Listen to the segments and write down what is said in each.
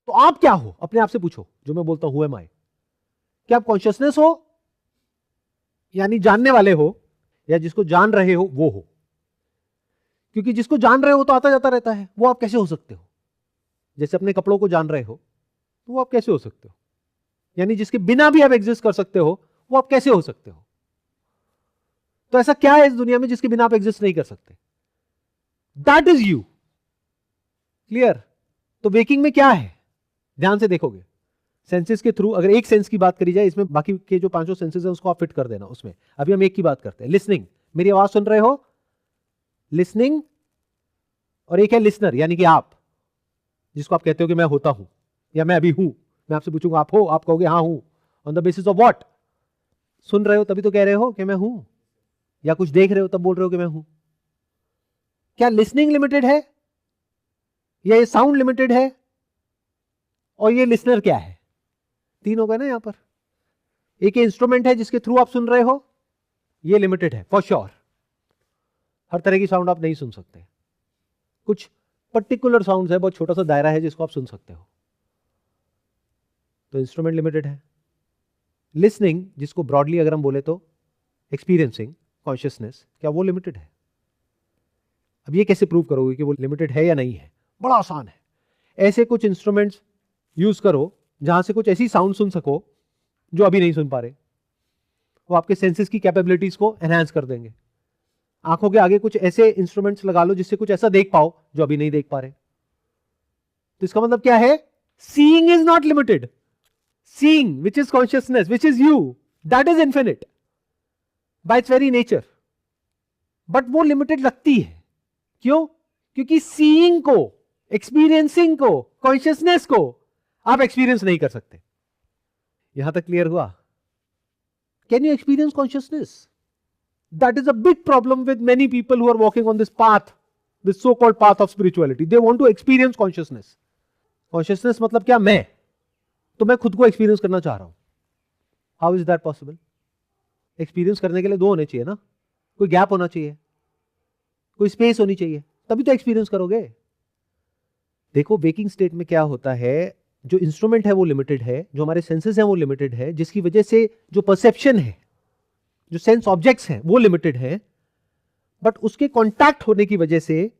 तो आप क्या हो अपने आप से पूछो, जो मैं बोलता हूं हु एम आई, क्या आप कॉन्शियसनेस हो यानी जानने वाले हो, या जिसको जान रहे हो वो हो? क्योंकि जिसको जान रहे हो तो आता जाता रहता है, वो आप कैसे हो सकते हो? जैसे अपने कपड़ों को जान रहे हो तो वो आप कैसे हो सकते हो? यानी जिसके बिना भी आप एग्जिस्ट कर सकते हो वो आप कैसे हो सकते हो? तो ऐसा क्या है इस दुनिया में जिसके बिना आप एग्जिस्ट नहीं कर सकते? That is you. क्लियर? तो वेकिंग में क्या है, ध्यान से देखोगे, सेंसेस के थ्रू अगर एक सेंस की बात करी जाए, इसमें बाकी के जो पांचों सेंसेस है उसको आप फिट कर देना उसमें, अभी हम एक की बात करते हैं। लिसनिंग, मेरी आवाज सुन रहे हो, लिसनिंग, और एक है लिसनर यानी कि आप, जिसको आप कहते हो कि मैं होता हूं या मैं अभी हूं। मैं आपसे पूछूंगा आप हो, आप कहोगे हाँ हूं, on the basis of what? सुन रहे हो तभी तो कह रहे हो कि मैं हूं, या कुछ देख रहे हो तब बोल रहे हो कि मैं हूं। क्या लिसनिंग लिमिटेड है, या ये साउंड लिमिटेड है, और ये लिसनर क्या है? तीन हो गए ना यहां पर। एक इंस्ट्रूमेंट है जिसके थ्रू आप सुन रहे हो, ये लिमिटेड है फॉर श्योर। हर तरह की साउंड आप नहीं सुन सकते, कुछ पर्टिकुलर साउंड है, बहुत छोटा सा दायरा है जिसको आप सुन सकते हो, तो इंस्ट्रूमेंट लिमिटेड है। लिसनिंग, जिसको ब्रॉडली अगर हम बोले तो एक्सपीरियंसिंग कॉन्शियसनेस, क्या वो लिमिटेड है? अब ये कैसे प्रूव करोगे कि वो लिमिटेड है या नहीं है? बड़ा आसान है, ऐसे कुछ इंस्ट्रूमेंट्स यूज करो जहां से कुछ ऐसी साउंड सुन सको जो अभी नहीं सुन पा रहे, वो आपके सेंसेस की कैपेबिलिटीज को एनहांस कर देंगे। आंखों के आगे कुछ ऐसे इंस्ट्रूमेंट्स लगा लो जिससे कुछ ऐसा देख पाओ जो अभी नहीं देख पा रहे। तो इसका मतलब क्या है? Seeing is not limited, seeing which is consciousness which is you, that is infinite bye it's very nature. But वो लिमिटेड लगती है, क्यों? क्योंकि सीइंग को, एक्सपीरियंसिंग को, कॉन्शियसनेस को आप एक्सपीरियंस नहीं कर सकते। यहां तक क्लियर हुआ? Can you experience consciousness? That is a big problem with many people who are walking on this path, this so-called path of spirituality. They want to experience consciousness. Consciousness मतलब क्या? मैं, तो मैं खुद को एक्सपीरियंस करना चाह रहा हूं। How is that possible? Experience करने के लिए दो होने चाहिए ना, कोई गैप होना चाहिए, कोई स्पेस होनी चाहिए, तभी तो एक्सपीरियंस करोगे। देखो वेकिंग स्टेट में क्या होता है, जो इंस्ट्रूमेंट है वो लिमिटेड है, जो हमारे सेंसेस हैं वो लिमिटेड है, जिसकी वजह से जो परसेप्शन है, जो सेंस ऑब्जेक्ट्स हैं वो लिमिटेड है, बट उसके कांटेक्ट होने की वजह से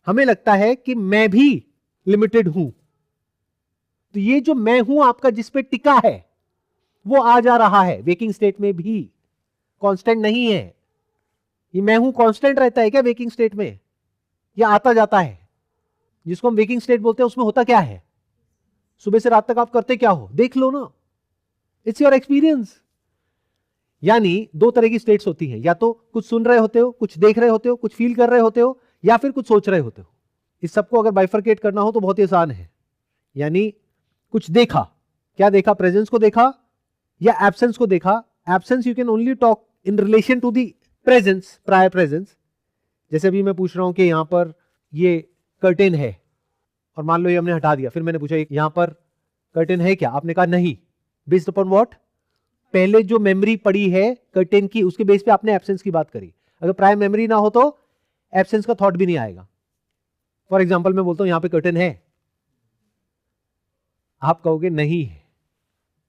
हमें लगता है कि मैं भी लिमिटेड हूं। तो ये जो मैं हूं आपका जिस पे टिका है वो आ जा रहा है वेकिंग स्टेट में भी, कांस्टेंट नहीं है। ये मैं हूं कांस्टेंट रहता है क्या वेकिंग स्टेट में? या आता जाता है? जिसको हम वेकिंग स्टेट बोलते हैं उसमें होता क्या है? सुबह से रात तक आप करते क्या हो, देख लो ना, इट्स योर एक्सपीरियंस। यानी दो तरह की स्टेट्स होती हैं, या तो कुछ सुन रहे होते हो, कुछ देख रहे होते हो, कुछ फील कर रहे होते हो, या फिर कुछ सोच रहे होते हो। इस सबको अगर बाइफरकेट करना हो तो बहुत ही आसान है। यानी कुछ देखा, क्या देखा? प्रेजेंस को देखा या एब्सेंस को देखा? Absence you can only talk in relation to the presence, prior presence. जैसे अभी मैं पूछ रहा हूं कि यहां पर ये कर्टेन है, और मान लो ये हमने हटा दिया, फिर मैंने पूछा यहां पर कर्टेन है क्या? आपने कहा नहीं, बेस्ड अपॉन व्हाट? पहले जो मेमोरी पड़ी है कर्टेन की, उसके बेस पे आपने एब्सेंस की बात करी। अगर प्राइम मेमोरी ना हो तो एब्सेंस का थॉट भी नहीं आएगा। फॉर एग्जांपल मैं बोलता हूं यहां पे कर्टेन है, आप कहोगे नहीं है,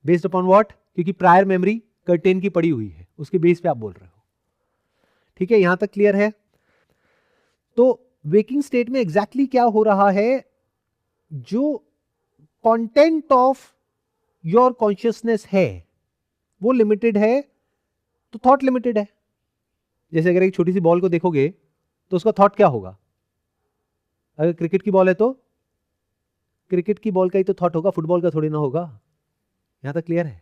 बेस्ड अपॉन व्हाट? क्योंकि प्रायर मेमोरी कर्टेन की पड़ी हुई है, उसके बेस पे आप बोल रहे हो। ठीक है, यहां तक क्लियर है? तो वेकिंग स्टेट में एग्जैक्टली क्या हो रहा है, जो कंटेंट ऑफ योर कॉन्शियसनेस है वो लिमिटेड है, तो थॉट लिमिटेड है। जैसे अगर एक छोटी सी बॉल को देखोगे तो उसका थॉट क्या होगा? अगर क्रिकेट की बॉल है तो क्रिकेट की बॉल का ही तो थॉट होगा, फुटबॉल का थोड़ी ना होगा। यहां तक क्लियर है?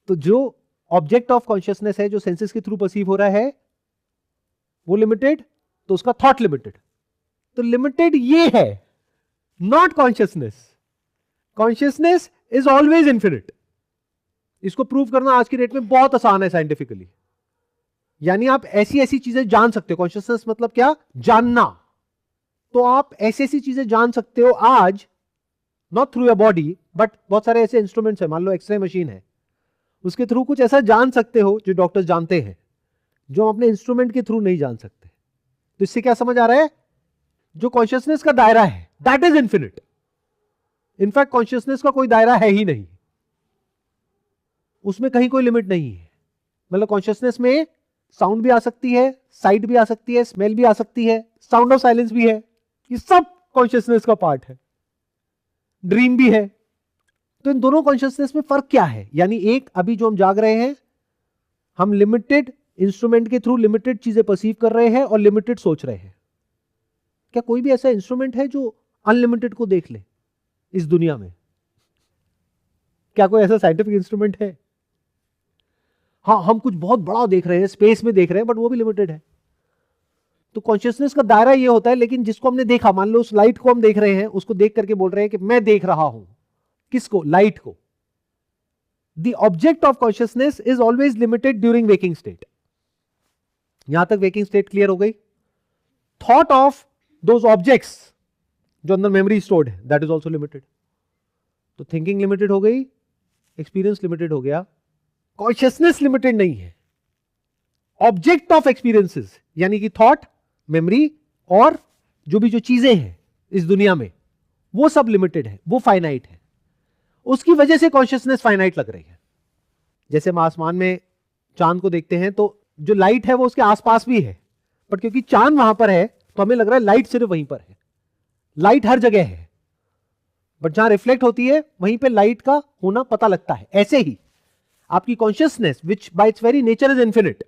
तो जो ऑब्जेक्ट ऑफ कॉन्शियसनेस है, जो सेंसेस के थ्रू परसीव हो रहा है, वो लिमिटेड, तो उसका थॉट लिमिटेड। तो लिमिटेड ये है, not consciousness. Consciousness is always infinite. इसको प्रूव करना आज की डेट में बहुत आसान है साइंटिफिकली। यानी आप ऐसी ऐसी चीजें जान सकते हो, कॉन्शियसनेस मतलब क्या? जानना। तो आप ऐसी ऐसी चीजें जान सकते हो आज, not through your body, but बहुत सारे ऐसे इंस्ट्रूमेंट्स है, मान लो एक्सरे मशीन है, उसके थ्रू कुछ ऐसा जान सकते हो जो डॉक्टर्स जानते हैं, जो हम अपने इंस्ट्रूमेंट के थ्रू नहीं जान सकते। तो इससे क्या समझ आ रहा है? जो कॉन्शियसनेस का दायरा है that is infinite. In fact consciousness का कोई दायरा है ही नहीं, उसमें कहीं कोई लिमिट नहीं है। मतलब कॉन्शियसनेस में साउंड भी आ सकती है, साइट भी आ सकती है, स्मेल भी आ सकती है, साउंड ऑफ साइलेंस भी है, ये सब कॉन्शियसनेस का पार्ट है, ड्रीम भी है। तो इन दोनों कॉन्शियसनेस में फर्क क्या है? यानी एक, अभी जो हम जाग रहे हैं, हम लिमिटेड इंस्ट्रूमेंट के थ्रू लिमिटेड चीजें परसीव कर रहे हैं और लिमिटेड सोच रहे हैं। क्या कोई भी ऐसा इंस्ट्रूमेंट है जो अनलिमिटेड को देख ले इस दुनिया में? क्या कोई ऐसा साइंटिफिक इंस्ट्रूमेंट है? हाँ, हम कुछ बहुत बड़ा देख रहे हैं, स्पेस में देख रहे हैं, बट वो भी लिमिटेड है। तो कॉन्शियसनेस का दायरा ये होता है, लेकिन जिसको हमने देखा, मान लो उस लाइट को हम देख रहे हैं, उसको देख करके बोल रहे हैं कि मैं देख रहा हूं। किसको? लाइट को। The object of consciousness is always limited during waking state. यहां तक वेकिंग स्टेट क्लियर हो गई? थॉट ऑफ दोज ऑब्जेक्ट्स जो अंदर मेमोरी स्टोर्ड है, दैट इज ऑल्सो लिमिटेड। तो थिंकिंग लिमिटेड हो गई, एक्सपीरियंस लिमिटेड हो गया, कॉन्शियसनेस लिमिटेड नहीं है। ऑब्जेक्ट ऑफ एक्सपीरियंसेस यानी कि थॉट, मेमोरी और जो भी जो चीजें हैं इस दुनिया में, वो सब लिमिटेड है, वो फाइनाइट है। उसकी वजह से कॉन्शियसनेस फाइनाइट लग रही है। जैसे हम आसमान में चांद को देखते हैं तो जो लाइट है वो उसके आसपास भी है, बट क्योंकि चांद वहां पर है तो हमें लग रहा है लाइट सिर्फ वहीं पर है। लाइट हर जगह है, बट जहां रिफ्लेक्ट होती है वहीं पे लाइट का होना पता लगता है। ऐसे ही आपकी consciousness, which bye it's very nature is infinite,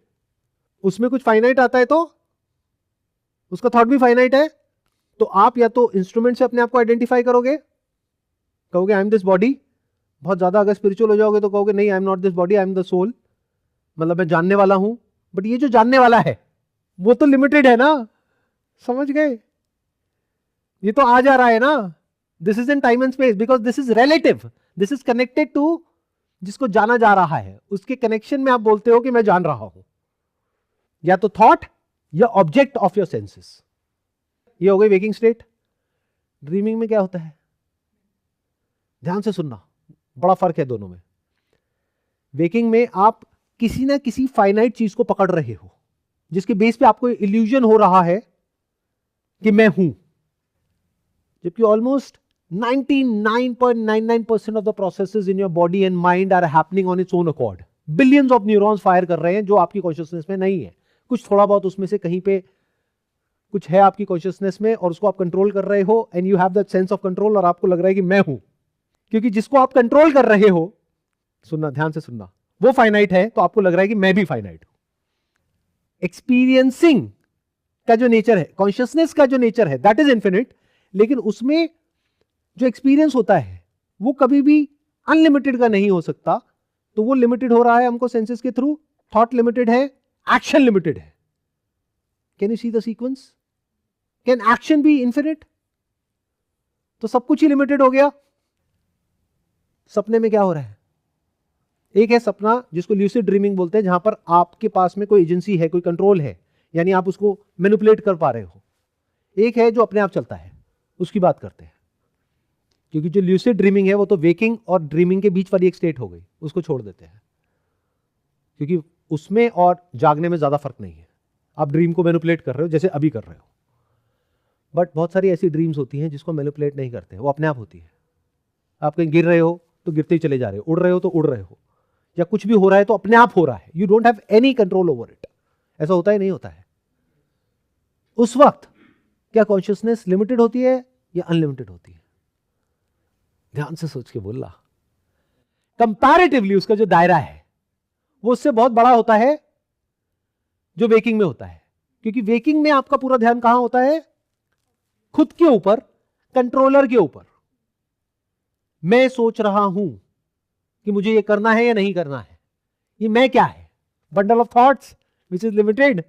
उसमें कुछ फाइनाइट आता है तो उसका थॉट भी फाइनाइट है। तो आप या तो इंस्ट्रूमेंट से अपने आप को आइडेंटिफाई करोगे, कहोगे आई एम दिस बॉडी। बहुत ज्यादा अगर स्पिरिचुअल हो जाओगे तो कहोगे नहीं, I am not this body, I am the soul, मतलब मैं जानने वाला हूं। बट ये जो जानने वाला है वो तो लिमिटेड है ना, समझ गए? ये तो आ जा रहा है ना। This is in time and space because this is relative, this is connected to जिसको जाना जा रहा है, उसके कनेक्शन में आप बोलते हो कि मैं जान रहा हूं, या तो थॉट या ऑब्जेक्ट ऑफ योर सेंसेस। ये हो गई वेकिंग स्टेट। ड्रीमिंग में क्या होता है? ध्यान से सुनना, बड़ा फर्क है दोनों में। वेकिंग में आप किसी ना किसी फाइनाइट चीज को पकड़ रहे हो, जिसके बेस पे आपको इल्यूजन हो रहा है कि मैं हूं, जबकि almost 99.99% of the processes in your body and mind are happening on its own accord. Billions of neurons fire कर रहे हैं जो आपकी कॉन्शियसनेस में नहीं है। कुछ थोड़ा बहुत उसमें से कहीं पे कुछ है आपकी कॉन्शियसनेस में और उसको आप कंट्रोल कर रहे हो, and you have that sense of control, और आपको लग रहा है कि मैं हूं। क्योंकि जिसको आप कंट्रोल कर रहे हो, सुनना, ध्यान से सुनना, वो फाइनाइट है तो आपको लग रहा है कि मैं भी फाइनाइट हूं। एक्सपीरियंसिंग का जो नेचर है, कॉन्शियसनेस का जो नेचर है, दैट इज इंफिनिट, लेकिन उसमें जो एक्सपीरियंस होता है वो कभी भी अनलिमिटेड का नहीं हो सकता। तो वो लिमिटेड हो रहा है हमको सेंसेस के थ्रू। थॉट लिमिटेड है, एक्शन लिमिटेड है। Can you see the sequence? Can action be infinite? तो सब कुछ ही लिमिटेड हो गया। सपने में क्या हो रहा है? एक है सपना जिसको ल्यूसिड ड्रीमिंग बोलते हैं, जहां पर आपके पास में कोई एजेंसी है, कोई कंट्रोल है, यानी आप उसको मैनिपुलेट कर पा रहे हो। एक है जो अपने आप चलता है, उसकी बात करते हैं। क्योंकि जो ल्यूसिड ड्रीमिंग है वो तो वेकिंग और ड्रीमिंग के बीच वाली एक स्टेट हो गई, उसको छोड़ देते हैं, क्योंकि उसमें और जागने में ज्यादा फर्क नहीं है। आप ड्रीम को मैनिपुलेट कर रहे हो जैसे अभी कर रहे हो, बट बहुत सारी ऐसी ड्रीम्स होती हैं जिसको मैनिपुलेट नहीं करते, वो अपने आप होती है। आप कहीं गिर रहे हो तो गिरते ही चले जा रहे हो, उड़ रहे हो तो उड़ रहे हो, या कुछ भी हो रहा है तो अपने आप हो रहा है। You don't have any control over it. ऐसा होता है? नहीं होता है। उस वक्त क्या कॉन्शियसनेस लिमिटेड होती है या अनलिमिटेड होती है? ध्यान से सोच के बोलना। कंपैरेटिवली उसका जो दायरा है वो उससे बहुत बड़ा होता है जो वेकिंग में होता है। क्योंकि वेकिंग में आपका पूरा ध्यान कहां होता है? खुद के ऊपर, कंट्रोलर के ऊपर। मैं सोच रहा हूं कि मुझे ये करना है या नहीं करना है। ये मैं क्या है? Bundle of thoughts which is limited,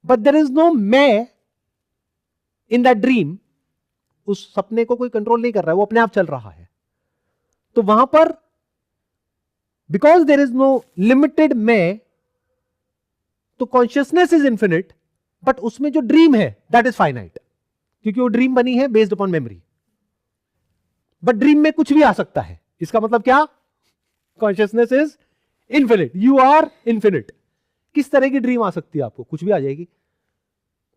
but there is no मैं इन दैट ड्रीम। उस सपने को कोई कंट्रोल नहीं कर रहा है, वो अपने आप चल रहा है। तो वहां पर because there is no limited मैं, तो कॉन्शियसनेस इज इंफिनिट, बट उसमें जो ड्रीम है दैट इज फाइनाइट, क्योंकि वो ड्रीम बनी है based upon memory. But dream में कुछ भी आ सकता है। इसका मतलब क्या? Consciousness is infinite, you are infinite. किस तरह की ड्रीम आ सकती है आपको? कुछ भी आ जाएगी।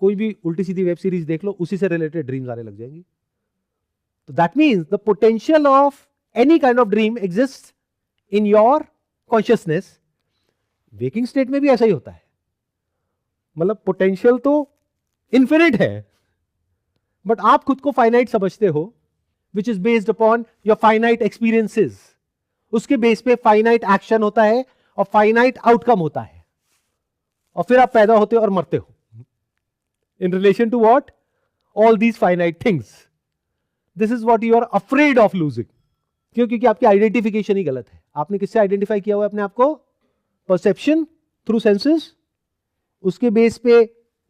कोई भी उल्टी सीधी वेब सीरीज देख लो, उसी से रिलेटेड ड्रीम्स आने लग जाएंगी। तो that means the potential of any kind of dream exist in your consciousness. Waking state में भी ऐसा ही होता है, मतलब पोटेंशियल तो इन्फिनिट है, बट आप खुद को फाइनाइट समझते हो, which is based upon your finite experiences. उसके बेस पे फाइनाइट एक्शन होता है और फाइनाइट आउटकम होता है, और फिर आप पैदा होते हो और मरते हो in relation to what, all these finite things. This is what you are afraid of losing. क्यों? क्योंकि आपकी आइडेंटिफिकेशन ही गलत है। आपने किससे आइडेंटिफाई किया हुआ है अपने आप को? परसेप्शन थ्रू सेंसेस, उसके बेस पे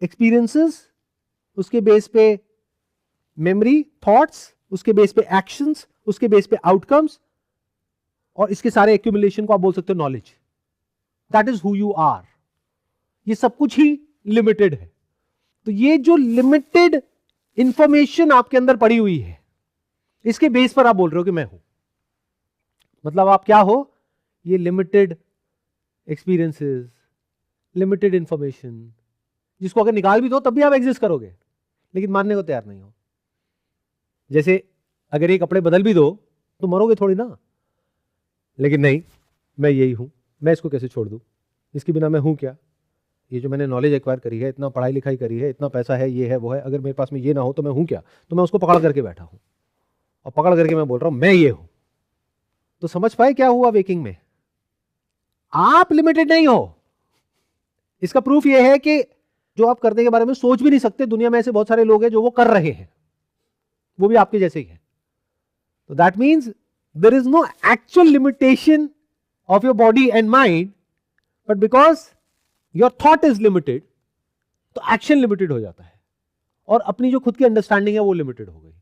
एक्सपीरियंसेस, उसके बेस पे मेमोरी थॉट्स, उसके बेस पे एक्शंस, उसके बेस पे आउटकम्स, और इसके सारे एक्यूमुलेशन को आप बोल सकते हो knowledge. That is who you are. ये सब कुछ ही लिमिटेड है। तो ये जो लिमिटेड इंफॉर्मेशन आपके अंदर पड़ी हुई है, इसके बेस पर आप बोल रहे हो कि मैं हूं। मतलब आप क्या हो? ये लिमिटेड एक्सपीरियंसेस, लिमिटेड इंफॉर्मेशन, जिसको अगर निकाल भी दो तब भी आप एग्जिस्ट करोगे, लेकिन मानने को तैयार नहीं हो। जैसे अगर ये कपड़े बदल भी दो तो मरोगे थोड़ी ना, लेकिन नहीं, मैं यही हूं, मैं इसको कैसे छोड़ दूं, इसके बिना मैं हूं क्या? ये जो मैंने नॉलेज एक्वायर करी है, इतना पढ़ाई लिखाई करी है, इतना पैसा है, ये है वो है, अगर मेरे पास में ये ना हो तो मैं हूं क्या? तो मैं उसको पकड़ करके बैठा हूं, और पकड़ करके मैं बोल रहा हूं मैं ये हूं। तो समझ पाए क्या हुआ वेकिंग में? आप लिमिटेड नहीं हो। इसका प्रूफ ये है कि जो आप करने के बारे में सोच भी नहीं सकते, दुनिया में ऐसे बहुत सारे लोग हैं जो वो कर रहे हैं, वो भी आपके जैसे ही है। तो that means there is no actual limitation of your body and mind, but because your thought is limited, तो एक्शन लिमिटेड हो जाता है, और अपनी जो खुद की अंडरस्टैंडिंग है वो लिमिटेड हो गई।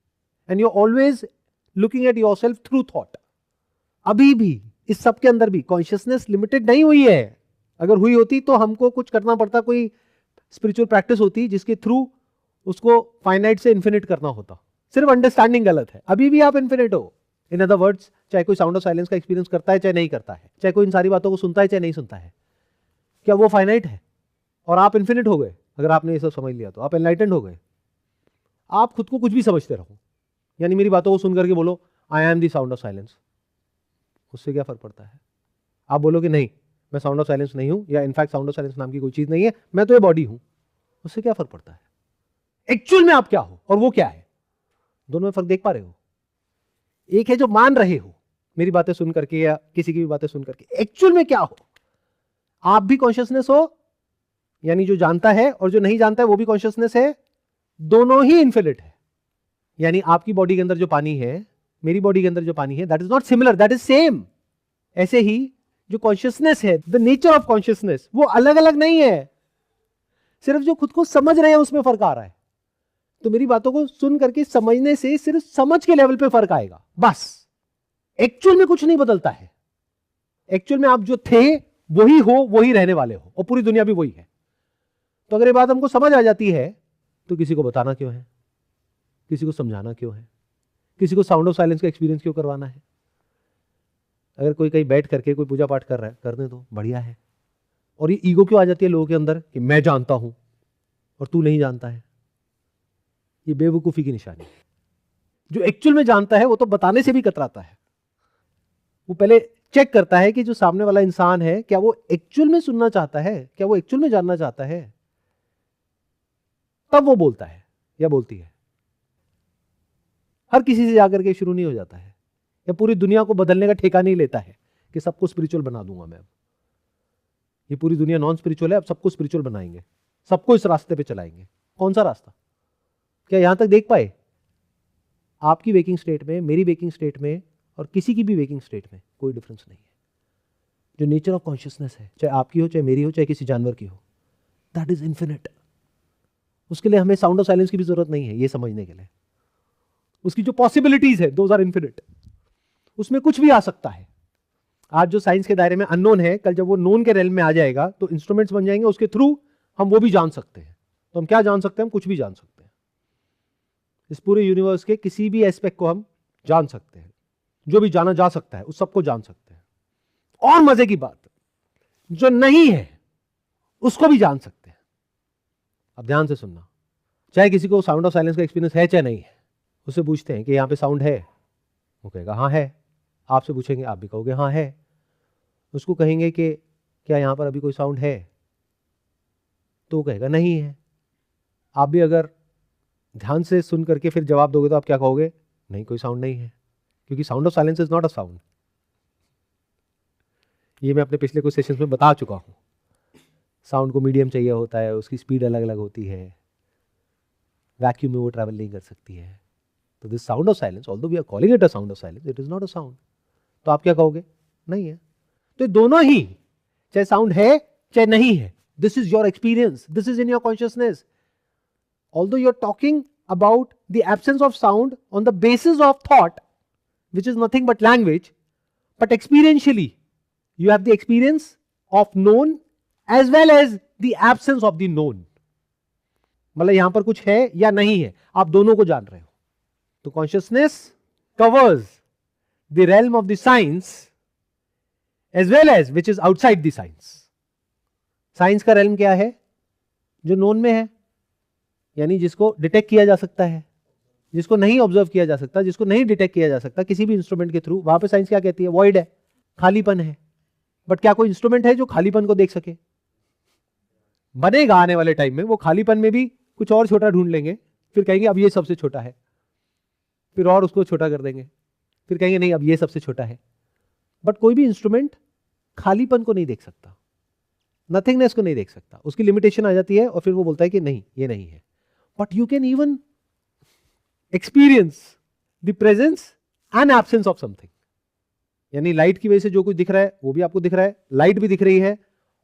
And you always looking at yourself through thought. अभी भी इस सब के अंदर भी कॉन्शियसनेस लिमिटेड नहीं हुई है। अगर हुई होती तो हमको कुछ करना पड़ता, कोई स्पिरिचुअल प्रैक्टिस होती जिसके थ्रू उसको फाइनाइट से इन्फिनिट करना होता। सिर्फ अंडरस्टैंडिंग गलत है। अभी भी आप इन्फिनिट हो। इन अदर वर्ड्स, चाहे कोई साउंड ऑफ साइलेंस का एक्सपीरियंस करता है चाहे नहीं करता है, चाहे कोई इन सारी बातों को सुनता है चाहे नहीं सुनता है, क्या वो फाइनाइट है? और आप इन्फिनिट हो गए। अगर आपने ये सब समझ लिया तो आप एनलाइटेंड हो गए। आप खुद को कुछ भी समझते रहो, यानी मेरी बातों को सुन करके बोलो आई am the sound of silence, उससे क्या फर्क पड़ता है? आप बोलो कि नहीं, मैं साउंड ऑफ साइलेंस नहीं हूं, या इनफैक्ट साउंड ऑफ साइलेंस नाम की कोई चीज नहीं है, मैं तो ये बॉडी हूं, उससे क्या फर्क पड़ता है? एक्चुअल में आप क्या हो और वो क्या है, दोनों में फर्क देख पा रहे हो? एक है जो मान रहे हो मेरी बातें सुन करके या किसी की भी बातें सुन करके, एक्चुअल में क्या हो? आप भी कॉन्शियसनेस हो, यानी जो जानता है, और जो नहीं जानता है वो भी कॉन्शियसनेस है। दोनों ही इन्फिनिट है। यानी आपकी बॉडी के अंदर जो पानी है, मेरी बॉडी के अंदर जो पानी है, that is not similar, that is same. ऐसे ही जो कॉन्शियसनेस है, द नेचर ऑफ कॉन्शियसनेस, वो अलग अलग नहीं है। सिर्फ जो खुद को समझ रहे हैं उसमें फर्क आ रहा है। तो मेरी बातों को सुन करके समझने से सिर्फ समझ के लेवल पे फर्क आएगा, बस। एक्चुअल में कुछ नहीं बदलता है। एक्चुअल में आप जो थे वही हो, वही रहने वाले हो, और पूरी दुनिया भी वही है। तो अगर ये बात हमको समझ आ जाती है तो किसी को बताना क्यों है? किसी को समझाना क्यों है? किसी को साउंड ऑफ साइलेंस का एक्सपीरियंस क्यों करवाना है? अगर कोई कहीं बैठ करके कोई पूजा पाठ कर रहा है, करने दो, बढ़िया है। और ये ईगो क्यों आ जाती है लोगों के अंदर कि मैं जानता हूं और तू नहीं जानता है? ये बेवकूफी की निशानी है। जो एक्चुअल में जानता है वो तो बताने से भी कतराता है। वो पहले चेक करता है कि जो सामने वाला इंसान है, क्या वो एक्चुअल में सुनना चाहता है, क्या वो एक्चुअल में जानना चाहता है, तब वो बोलता है या बोलती है। हर किसी से जाकर के शुरू नहीं हो जाता है, या पूरी दुनिया को बदलने का ठेका नहीं लेता है कि सबको स्पिरिचुअल बना दूंगा मैं। अब ये पूरी दुनिया नॉन स्पिरिचुअल है, अब सबको स्पिरिचुअल बनाएंगे, सबको इस रास्ते पे चलाएंगे। कौन सा रास्ता? क्या यहां तक देख पाए? आपकी वेकिंग स्टेट में, मेरी वेकिंग स्टेट में, और किसी की भी वेकिंग स्टेट में कोई डिफरेंस नहीं है। जो नेचर ऑफ कॉन्शियसनेस है, चाहे आपकी हो, चाहे मेरी हो, चाहे किसी जानवर की हो, दैट इज इन्फिनिट। उसके लिए हमें साउंड ऑफ साइलेंस की भी जरूरत नहीं है ये समझने के लिए। उसकी जो पॉसिबिलिटीज है, दोज आर इन्फिनिट। उसमें कुछ भी आ सकता है। आज जो साइंस के दायरे में अननोन है, कल जब वो नोन के रेल में आ जाएगा तो इंस्ट्रूमेंट्स बन जाएंगे, उसके थ्रू हम वो भी जान सकते हैं। तो हम क्या जान सकते हैं? हम कुछ भी जान सकते हैं। इस पूरे यूनिवर्स के किसी भी एस्पेक्ट को हम जान सकते हैं। जो भी जाना जा सकता है उस सबको जान सकते हैं। और मजे की बात, जो नहीं है उसको भी जान सकते हैं। अब ध्यान से सुनना, चाहे किसी को साउंड ऑफ साइलेंस का एक्सपीरियंस है चाहे नहीं है, उससे पूछते हैं कि यहाँ पे साउंड है, वो कहेगा हाँ है। आपसे पूछेंगे, आप भी कहोगे हाँ है। उसको कहेंगे कि क्या यहाँ पर अभी कोई साउंड है, तो वो कहेगा नहीं है। आप भी अगर ध्यान से सुन करके फिर जवाब दोगे तो आप क्या कहोगे, नहीं कोई साउंड नहीं है, क्योंकि sound of silence is not a sound. ये मैं अपने पिछले कुछ सेशंस में बता चुका हूँ। साउंड को मीडियम चाहिए होता है, उसकी स्पीड अलग अलग होती है, वैक्यूम में वो ट्रैवल नहीं कर सकती है। तो this sound of silence, although we are calling it a sound of silence, it is not a sound. तो आप क्या कहोगे, नहीं है। तो दोनों ही, चाहे साउंड है चाहे नहीं है, this is your experience, this is in your consciousness. Although you are talking about the absence of sound on the basis of thought, which is nothing but language, but experientially you have the experience of known as well as the absence of the known. मतलब यहां पर कुछ है या नहीं है, आप दोनों को जान रहे हो। तो consciousness covers the realm of the science as well as which is outside the science. Science का realm क्या है, जो known में है, यानी जिसको डिटेक्ट किया जा सकता है, जिसको नहीं ऑब्जर्व किया जा सकता, जिसको नहीं डिटेक्ट किया जा सकता किसी भी इंस्ट्रूमेंट के थ्रू। वहां पे साइंस क्या कहती है, वॉइड है, खालीपन है। बट क्या कोई इंस्ट्रूमेंट है जो खालीपन को देख सके? बनेगा आने वाले टाइम में, वो खालीपन में भी कुछ और छोटा ढूंढ लेंगे, फिर कहेंगे अब ये सबसे छोटा है, फिर और उसको छोटा कर देंगे, फिर कहेंगे नहीं अब ये सबसे छोटा है। बट कोई भी इंस्ट्रूमेंट खालीपन को नहीं देख सकता, नथिंगनेस को नहीं देख सकता, उसकी लिमिटेशन आ जाती है और फिर वो बोलता है कि नहीं ये नहीं है। But you can even experience the presence and absence of something. यानी लाइट की वजह से जो कुछ दिख रहा है वो भी आपको दिख रहा है, लाइट भी दिख रही है,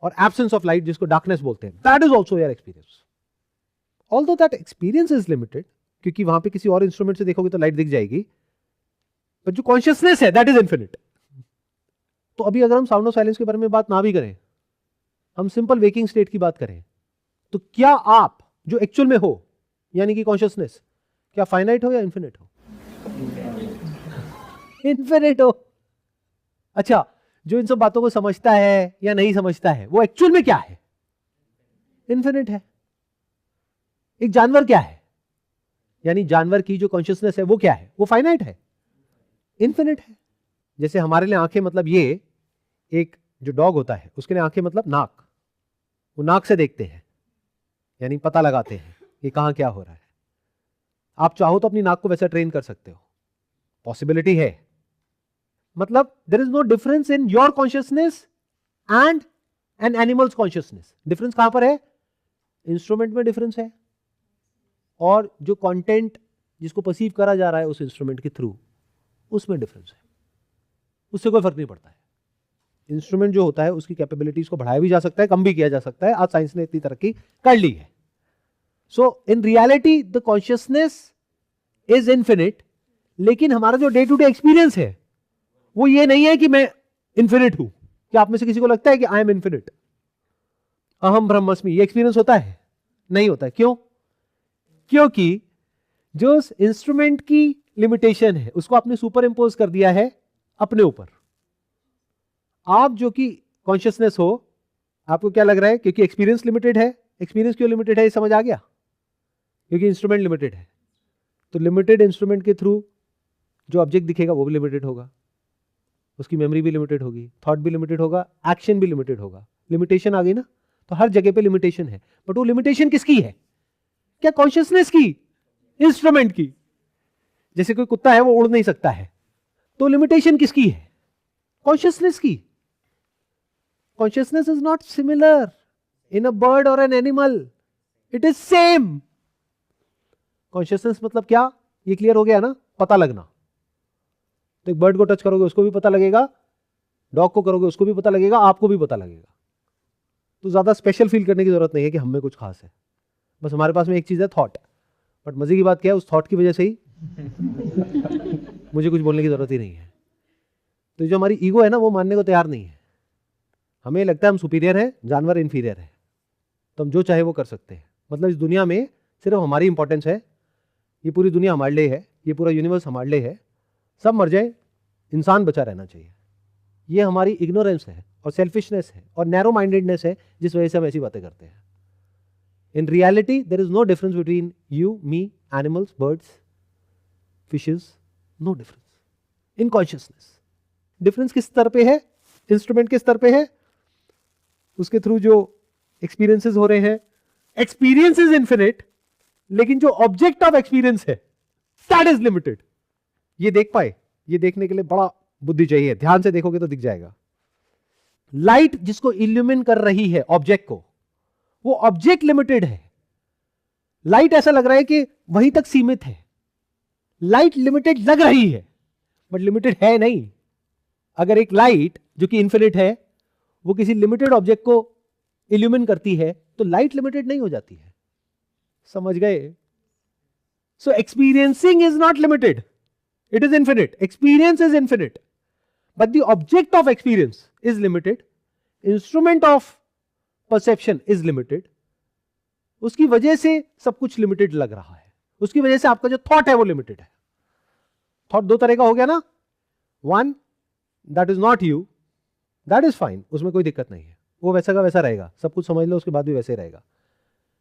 और एब्सेंस ऑफ लाइट जिसको डार्कनेस बोलते हैं, that is also your experience. Although that experience is limited, क्योंकि वहां पे किसी और इंस्ट्रूमेंट से देखोगे तो लाइट दिख जाएगी, बट जो कॉन्शियसनेस है दैट इज इन्फिनिट। तो अभी अगर हम साउंड ऑफ साइलेंस के बारे में बात ना भी करें, हम सिंपल वेकिंग स्टेट की बात करें, तो क्या आप जो एक्चुअल में हो, यानी कि कॉन्शियसनेस, क्या फाइनाइट हो या इन्फिनिट हो? इन्फिनिट हो। अच्छा, जो इन सब बातों को समझता है या नहीं समझता है, वो एक्चुअल में क्या है? इन्फिनिट है। एक जानवर क्या है, यानी जानवर की जो कॉन्शियसनेस है वो क्या है? वो फाइनाइट है, इन्फिनिट है। जैसे हमारे लिए आंखें मतलब ये, एक जो डॉग होता है उसके लिए आंखें मतलब नाक, वो नाक से देखते हैं, यानी पता लगाते हैं कि कहां क्या हो रहा है। आप चाहो तो अपनी नाक को वैसा ट्रेन कर सकते हो, पॉसिबिलिटी है। मतलब there is no difference in your consciousness and an animals consciousness. Difference कहां पर है? इंस्ट्रूमेंट में डिफरेंस है, और जो कंटेंट जिसको परसीव करा जा रहा है उस इंस्ट्रूमेंट के थ्रू, उसमें डिफरेंस है। उससे कोई फर्क नहीं पड़ता है। इंस्ट्रूमेंट जो होता है उसकी कैपेबिलिटीज को बढ़ाया भी जा सकता है, कम भी किया जा सकता है। आज साइंस ने इतनी तरक्की कर ली है। So in reality the consciousness is infinite, लेकिन हमारा जो डे टू डे एक्सपीरियंस है वो ये नहीं है कि मैं इन्फिनिट हूं। क्या आप में से किसी को लगता है कि आई एम इन्फिनिट, अहम ब्रह्मस्मि, ये एक्सपीरियंस होता है? नहीं होता है। क्यों? क्योंकि जो इंस्ट्रूमेंट की लिमिटेशन है उसको आपने सुपर इंपोज कर दिया है अपने ऊपर। आप जो कि कॉन्शियसनेस हो, आपको क्या लग रहा है? क्योंकि एक्सपीरियंस लिमिटेड है। एक्सपीरियंस क्यों लिमिटेड है, ये समझ आ गया? क्योंकि इंस्ट्रूमेंट लिमिटेड है। तो लिमिटेड इंस्ट्रूमेंट के थ्रू जो ऑब्जेक्ट दिखेगा वो भी लिमिटेड होगा, उसकी मेमोरी भी लिमिटेड होगी, थॉट भी लिमिटेड होगा, एक्शन भी लिमिटेड होगा। लिमिटेशन आ गई ना, तो हर जगह पे लिमिटेशन है। बट वो लिमिटेशन किसकी है? क्या कॉन्शियसनेस की? इंस्ट्रूमेंट की। जैसे कोई कुत्ता है वो उड़ नहीं सकता है, तो लिमिटेशन किसकी है? कॉन्शियसनेस की। Consciousness is not similar in a bird और an animal, it is same. Consciousness मतलब क्या, ये क्लियर हो गया ना? पता लगना। तो एक बर्ड को टच करोगे उसको भी पता लगेगा, डॉग को करोगे उसको भी पता लगेगा, आपको भी पता लगेगा। तो ज्यादा स्पेशल फील करने की जरूरत नहीं है कि हमें कुछ खास है। बस हमारे पास में एक चीज है, थॉट। बट मजे की बात क्या है, उस थॉट की वजह से ही मुझे कुछ बोलने की जरूरत ही नहीं है। तो जो हमारी ईगो है ना, वो मानने को तैयार नहीं है। हमें लगता है हम सुपीरियर है, जानवर इंफीरियर है, तो हम जो चाहे वो कर सकते हैं। मतलब इस दुनिया में सिर्फ हमारी इंपॉर्टेंस है, ये पूरी दुनिया हमारे लिए है, ये पूरा यूनिवर्स हमारे लिए है। सब मर जाए, इंसान बचा रहना चाहिए। ये हमारी इग्नोरेंस है और सेल्फिशनेस है और नैरो माइंडेडनेस है, जिस वजह से हम ऐसी बातें करते हैं। In reality there is no difference between you, me, animals, birds. Fishes, no difference in consciousness. Difference किस स्तर पे है? इंस्ट्रूमेंट के स्तर पे है, उसके थ्रू जो एक्सपीरियंसेस हो रहे हैं। एक्सपीरियंस इज इन्फिनिट, लेकिन जो ऑब्जेक्ट ऑफ एक्सपीरियंस है दैट इज लिमिटेड। ये देख पाए? ये देखने के लिए बड़ा बुद्धि चाहिए, ध्यान से देखोगे तो दिख जाएगा। लाइट जिसको इल्यूमिन कर रही है ऑब्जेक्ट को, वो ऑब्जेक्ट लिमिटेड है। लाइट ऐसा लग रहा है कि वहीं तक सीमित है, लाइट लिमिटेड लग रही है बट लिमिटेड है नहीं। अगर एक लाइट जो कि इन्फिनिट है वो किसी लिमिटेड ऑब्जेक्ट को इल्यूमिन करती है तो लाइट लिमिटेड नहीं हो जाती है। समझ गए? So experiencing is not limited, it is infinite. Experience is infinite but the object of experience is limited. Instrument of perception is limited. उसकी वजह से सब कुछ लिमिटेड लग रहा है, उसकी वजह से आपका जो थॉट है वो लिमिटेड है। थॉट दो तरह का हो गया ना, one that is not you, that is fine, उसमें कोई दिक्कत नहीं है, वो वैसा का वैसा रहेगा, सब कुछ समझ लो उसके बाद भी वैसे रहेगा।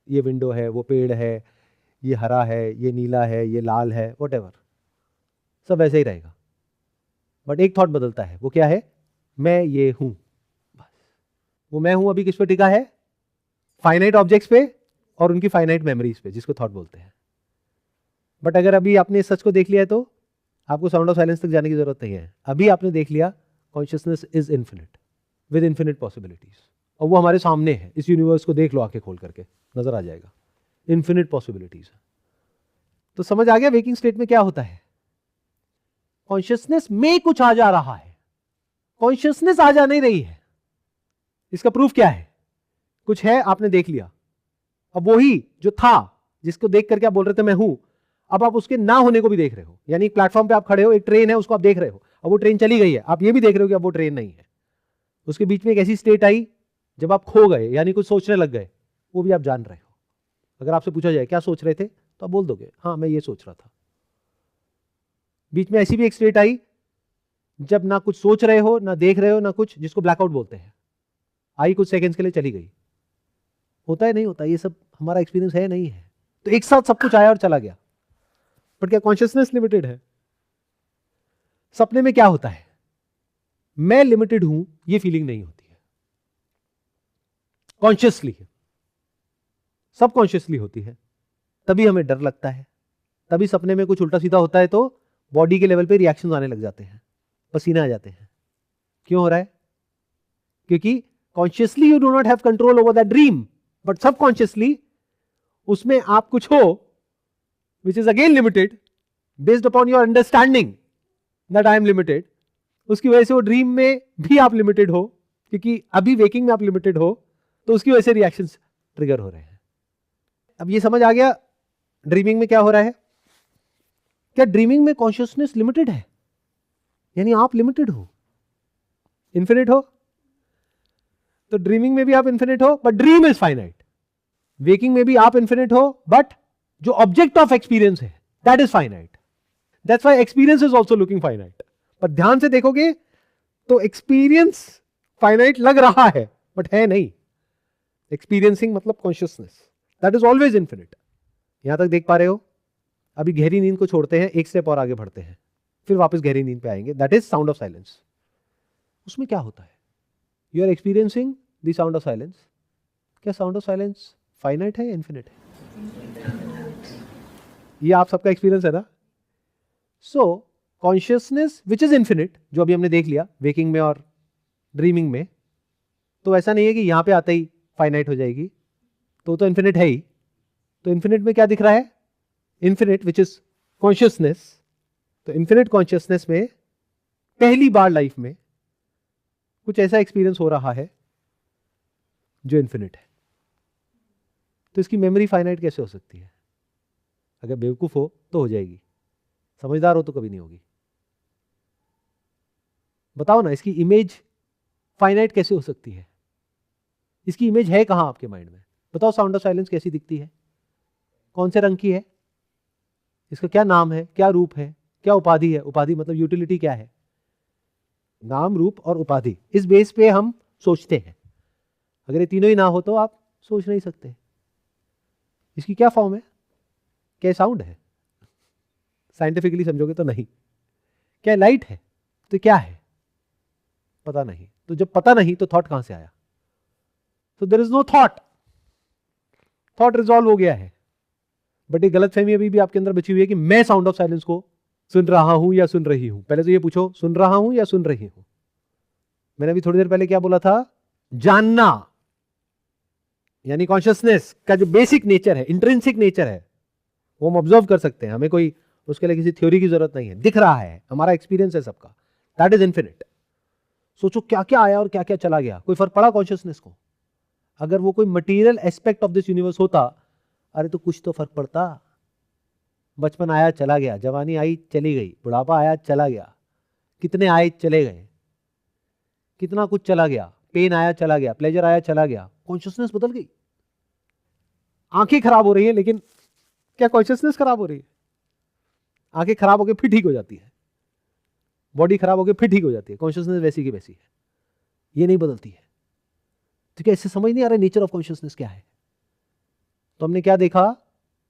ये विंडो है, वो पेड़ है, ये हरा है, ये नीला है, ये लाल है, व्हाटएवर, सब वैसे ही रहेगा। बट एक थॉट बदलता है, वो क्या है? मैं ये हूं। बस वो मैं हूं अभी किस पे टिका है? फाइनाइट ऑब्जेक्ट्स पे और उनकी फाइनाइट मेमोरीज पे, जिसको थॉट बोलते हैं। बट अगर अभी आपने इस सच को देख लिया है तो आपको साउंड ऑफ साइलेंस तक जाने की जरूरत नहीं है। अभी आपने देख लिया consciousness is infinite with infinite possibilities, और वो हमारे सामने है। इस यूनिवर्स को देख लो, आंखें खोल करके नजर आ जाएगा, इन्फिनिट पॉसिबिलिटीज। तो समझ आ गया वेकिंग स्टेट में क्या होता है? कॉन्शियसनेस में कुछ आ जा रहा है, कॉन्शियसनेस आ जा नहीं रही है। इसका प्रूफ क्या है? कुछ है, आपने देख लिया, अब वही जो था जिसको देख करके आप बोल रहे थे मैं हूं, अब आप उसके ना होने को भी देख रहे हो। यानी प्लेटफॉर्म पे आप खड़े हो, एक ट्रेन है, उसको आप देख रहे हो, अब वो ट्रेन चली गई है, आप ये भी देख रहे हो कि अब वो ट्रेन नहीं है। उसके बीच में एक ऐसी स्टेट आई जब आप खो गए, यानी कुछ सोचने लग गए, वो भी आप जान रहे हो। अगर आपसे पूछा जाए क्या सोच रहे थे तो आप बोल दोगे हाँ मैं ये सोच रहा था। बीच में ऐसी भी एक स्टेट आई जब ना कुछ सोच रहे हो, ना देख रहे हो, ना कुछ, जिसको ब्लैकआउट बोलते हैं। आई कुछ सेकंड्स के लिए, चली गई। होता है नहीं होता? ये सब हमारा एक्सपीरियंस है नहीं है? तो एक साथ सब कुछ आया और चला गया। बट क्या कॉन्शियसनेस लिमिटेड है? सपने में क्या होता है? मैं लिमिटेड हूं ये फीलिंग नहीं होती है, कॉन्शियसली है, सब कॉन्शियसली होती है। तभी हमें डर लगता है, तभी सपने में कुछ उल्टा सीधा होता है तो बॉडी के लेवल पे रिएक्शंस आने लग जाते हैं, पसीने आ जाते हैं। क्यों हो रहा है? क्योंकि consciously you do not have control over that dream, but subconsciously उसमें आप कुछ हो which is again limited based upon your understanding that I am limited। उसकी वजह से वो ड्रीम में भी आप लिमिटेड हो, क्योंकि अभी वेकिंग में आप लिमिटेड हो, तो उसकी वजह से रिएक्शंस ट्रिगर हो रहे हैं। अब ये समझ आ गया ड्रीमिंग में क्या हो रहा है? क्या ड्रीमिंग में कॉन्शियसनेस लिमिटेड है? यानी आप लिमिटेड हो, इन्फिनिट हो? तो ड्रीमिंग में भी आप इन्फिनिट हो but dream is finite. Waking में भी आप इन्फिनिट हो बट जो ऑब्जेक्ट ऑफ एक्सपीरियंस है that is finite. That's why experience is also looking finite. पर ध्यान से देखोगे तो एक्सपीरियंस फाइनाइट लग रहा है बट है नहीं। एक्सपीरियंसिंग मतलब consciousness that is always infinite. यहां तक देख पा रहे हो? अभी गहरी नींद को छोड़ते हैं, एक स्टेप और आगे बढ़ते हैं, फिर वापस गहरी नींद पे आएंगे, that is sound of silence. उसमें क्या होता है? You are experiencing the sound of silence. क्या साउंड ऑफ साइलेंस फाइनाइट है या इन्फिनिट है? ये आप सबका एक्सपीरियंस है ना? सो कॉन्शियसनेस विच इज इन्फिनिट, जो अभी हमने देख लिया वेकिंग में और ड्रीमिंग में, तो ऐसा नहीं है कि यहां पे आते ही फाइनाइट हो जाएगी, तो इन्फिनिट है ही। तो इन्फिनिट में क्या दिख रहा है? Infinite which is consciousness. तो इन्फिनिट कॉन्शियसनेस में पहली बार लाइफ में कुछ ऐसा एक्सपीरियंस हो रहा है जो इन्फिनिट है। तो इसकी मेमोरी फाइनाइट कैसे हो सकती है? अगर बेवकूफ हो तो हो जाएगी, समझदार हो तो कभी नहीं होगी। बताओ ना, इसकी इमेज फाइनाइट कैसे हो सकती है? इसकी इमेज है कहां आपके माइंड में? बताओ साउंड ऑफ साइलेंस कैसी दिखती है? कौन से रंग की है? इसका क्या नाम है, क्या रूप है, क्या उपाधि है? उपाधि मतलब यूटिलिटी क्या है? नाम, रूप और उपाधि, इस बेस पे हम सोचते हैं। अगर ये तीनों ही ना हो तो आप सोच नहीं सकते। इसकी क्या फॉर्म है? क्या साउंड है? साइंटिफिकली समझोगे तो नहीं। क्या लाइट है? तो क्या है? पता नहीं। तो जब पता नहीं तो थॉट कहां से आया? तो there is no thought, thought resolve हो गया है। बट ये गलतफहमी अभी भी आपके अंदर बची हुई है कि मैं साउंड ऑफ साइलेंस को सुन रहा हूं या सुन रही हूं। पहले तो ये पूछो, सुन रहा हूं या सुन रही हूं? मैंने अभी थोड़ी देर पहले क्या बोला था? जानना, यानी कॉन्शियसनेस का जो बेसिक नेचर है, इंट्रिंसिक नेचर है, वो हम ऑब्जर्व कर सकते हैं। हमें कोई उसके लिए किसी थ्योरी की जरूरत नहीं है, दिख रहा है, हमारा एक्सपीरियंस है सबका। That is infinite. सोचो क्या क्या आया और क्या क्या चला गया। कोई फर्क पड़ा कॉन्शियसनेस को? अगर वो कोई material aspect of this universe होता, अरे तो कुछ तो फर्क पड़ता। बचपन आया चला गया, जवानी आई चली गई, बुढ़ापा आया चला गया, कितने आए चले गए, कितना कुछ चला गया, पेन आया चला गया, प्लेजर आया चला गया, कॉन्शियसनेस बदल गई। आंखें खराब हो रही है, लेकिन क्या कॉन्शियसनेस खराब हो रही है? आंखें खराब होकर फिर ठीक हो जाती है, बॉडी खराब होकर फिर ठीक हो जाती है, कॉन्शियसनेस वैसी की वैसी है, ये नहीं बदलती है। तो क्या इससे समझ नहीं आ रहा नेचर ऑफ कॉन्शियसनेस क्या है? तो हमने क्या देखा?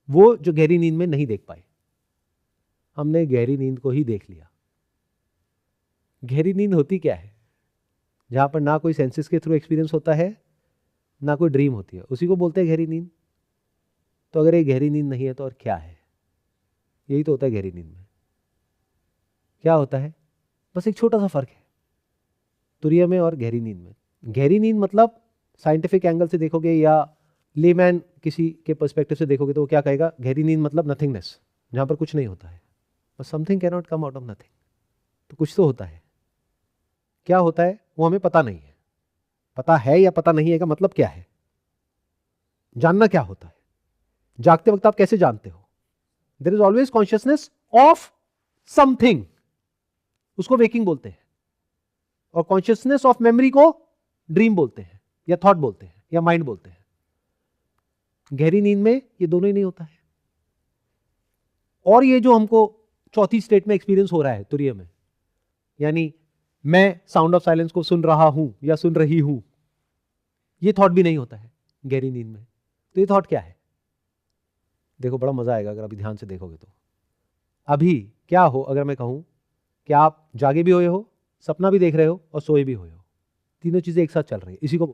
वो जो गहरी नींद में नहीं देख पाए, हमने गहरी नींद को ही देख लिया। गहरी नींद होती क्या है? जहां पर ना कोई सेंसेस के थ्रू एक्सपीरियंस होता है, ना कोई ड्रीम होती है, उसी को बोलते हैं गहरी नींद। तो अगर ये गहरी नींद नहीं है तो और क्या है? यही तो होता है गहरी नींद में। क्या होता है? बस एक छोटा सा फर्क है तुरीय में और गहरी नींद में। गहरी नींद मतलब साइंटिफिक एंगल से देखोगे या लेमैन किसी के पर्सपेक्टिव से देखोगे तो वो क्या कहेगा? गहरी नींद मतलब नथिंगनेस, जहां पर कुछ नहीं होता है, बस something can not come out of nothing. तो कुछ तो होता है। क्या होता है वो हमें पता नहीं है। पता है या पता नहीं है का मतलब क्या है? जानना क्या होता है? जागते वक्त आप कैसे जानते हो? There is always consciousness of something, उसको वेकिंग बोलते हैं। और कॉन्शियसनेस ऑफ मेमोरी को ड्रीम बोलते हैं, या थॉट बोलते हैं, या माइंड बोलते हैं। गहरी नींद में ये दोनों ही नहीं होता है। और ये जो हमको चौथी स्टेट में एक्सपीरियंस हो रहा है तुरीय में, यानी मैं साउंड ऑफ साइलेंस को सुन रहा हूं या सुन रही हूं, ये थॉट भी नहीं होता है गहरी नींद में। तो ये थॉट क्या है? देखो बड़ा मजा आएगा अगर अभी ध्यान से देखोगे तो। अभी क्या हो अगर मैं कहूं कि आप जागे भी हुए हो, सपना भी देख रहे हो और सोए भी हुए हो, तीनों चीजें एक साथ चल रही है, इसी को